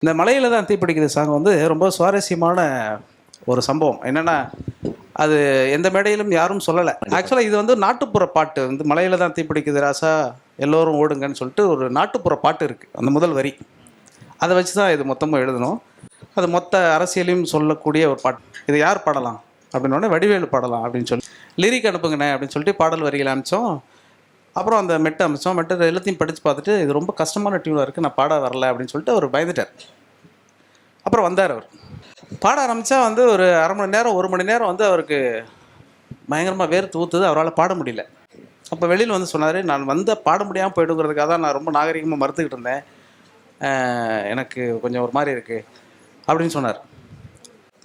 இந்த மலையில தான் தீப்பிடிக்குது சாங் வந்து ரொம்ப சுவாரஸ்யமான ஒரு சம்பவம். என்னன்னா, அது எந்த மேடையிலும் யாரும் சொல்லலை. ஆக்சுவலாக இது வந்து நாட்டுப்புற பாட்டு வந்து மலையில தான் தீப்பிடிக்குது ராசா எல்லோரும் ஓடுங்கன்னு சொல்லிட்டு ஒரு நாட்டுப்புற பாட்டு இருக்குது. அந்த முதல் வரி அதை வச்சு தான் இது மொத்தமாக எழுதணும். அது மொத்த அரசியலையும் சொல்லக்கூடிய ஒரு பாட்டு. இது யார் பாடலாம் அப்படின்னோடனே வடிவேலு பாடலாம் அப்படின்னு சொல்லி லிரிக் அனுப்புங்கண்ணே அப்படின்னு சொல்லிட்டு பாடல் வரிகளை அனுப்பிச்சோம். அப்புறம் அந்த மெட்டை அமைச்சோம். மெட்டை எல்லாத்தையும் படித்து பார்த்துட்டு இது ரொம்ப கஷ்டமான டியூனாக இருக்குது, நான் பாட வரல அப்படின்னு சொல்லிட்டு அவர் பயந்துட்டார். அப்புறம் வந்தார். அவர் பாட ஆரம்பித்தா வந்து ஒரு அரை மணி நேரம் 1 மணி நேரம் வந்து அவருக்கு பயங்கரமாக வேர்த்து ஊற்றுது. அவரால் பாட முடியல. அப்போ வெளியில் வந்து சொன்னார், நான் வந்து பாட முடியாமல் போய்டுங்கிறதுக்காக தான் நான் ரொம்ப நாகரிகமாக மறுத்துக்கிட்டு இருந்தேன், எனக்கு கொஞ்சம் ஒரு மாதிரி இருக்குது அப்படின்னு சொன்னார்.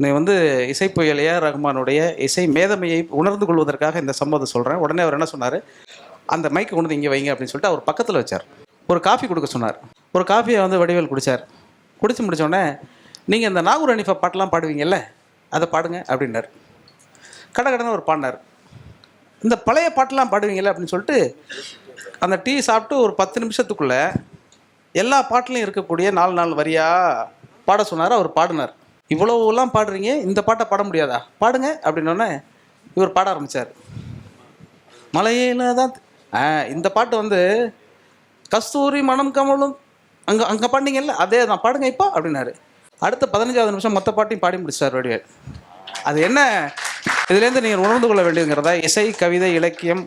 நீ வந்து இசைப்புயல் ஏஆர் ரஹ்மானுடைய இசை மேதமையை உணர்ந்து கொள்வதற்காக இந்த சம்பவத்தை சொல்கிறேன். உடனே அவர் என்ன சொன்னார், அந்த மைக்கை கொண்டு வந்து இங்கே வைங்க அப்படின்னு சொல்லிட்டு அவர் பக்கத்தில் வச்சார். ஒரு காஃபி கொடுக்க சொன்னார். ஒரு காஃபியை வந்து வடிவேல் குடித்தார். குடித்து முடித்தோடனே, நீங்கள் இந்த நாகூர் ஹனீஃபா பாட்டெலாம் பாடுவீங்கல்ல, அதை பாடுங்க அப்படின்னார். கடகடன்னு ஒரு பாடினார். இந்த பழைய பாட்டெலாம் பாடுவீங்கல்ல அப்படின்னு சொல்லிட்டு அந்த டீ சாப்பிட்டு ஒரு 10 நிமிஷத்துக்குள்ளே எல்லா பாட்டிலையும் இருக்கக்கூடிய 4 வரியாக பாட சொன்னார். அவர் பாடினார். இவ்வளோலாம் பாடுறீங்க, இந்த பாட்டை பாட முடியாதா, பாடுங்க அப்படின்னோடனே இவர் பாட ஆரம்பித்தார். மலையில தான் இந்த பாட்டு வந்து கஸ்தூரி மனம் கமலும் அங்கே பாடினீங்கல்ல, அதே தான் பாடுங்க இப்போ அப்படின்னாரு. அடுத்த 15வது நிமிஷம் மொத்த பாட்டையும் பாடி முடிச்சார் வடிவேல். அது என்ன, இதுலேருந்து நீங்கள் உணர்ந்து கொள்ள வேண்டியதுங்கிறதா, இசை கவிதை இலக்கியம்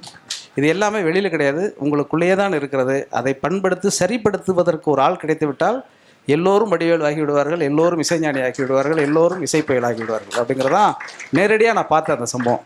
இது எல்லாமே வெளியில் கிடையாது, உங்களுக்குள்ளேயே தான் இருக்கிறது. அதை பண்படுத்தி சரிப்படுத்துவதற்கு ஒரு ஆள் கிடைத்து விட்டால் எல்லோரும் வடிவேல் ஆகிவிடுவார்கள், எல்லோரும் இசைஞானி ஆகிவிடுவார்கள், எல்லோரும் இசைப்புயல் ஆகிவிடுவார்கள் அப்படிங்கிறதான் நேரடியாக நான் பார்த்த அந்த சம்பவம்.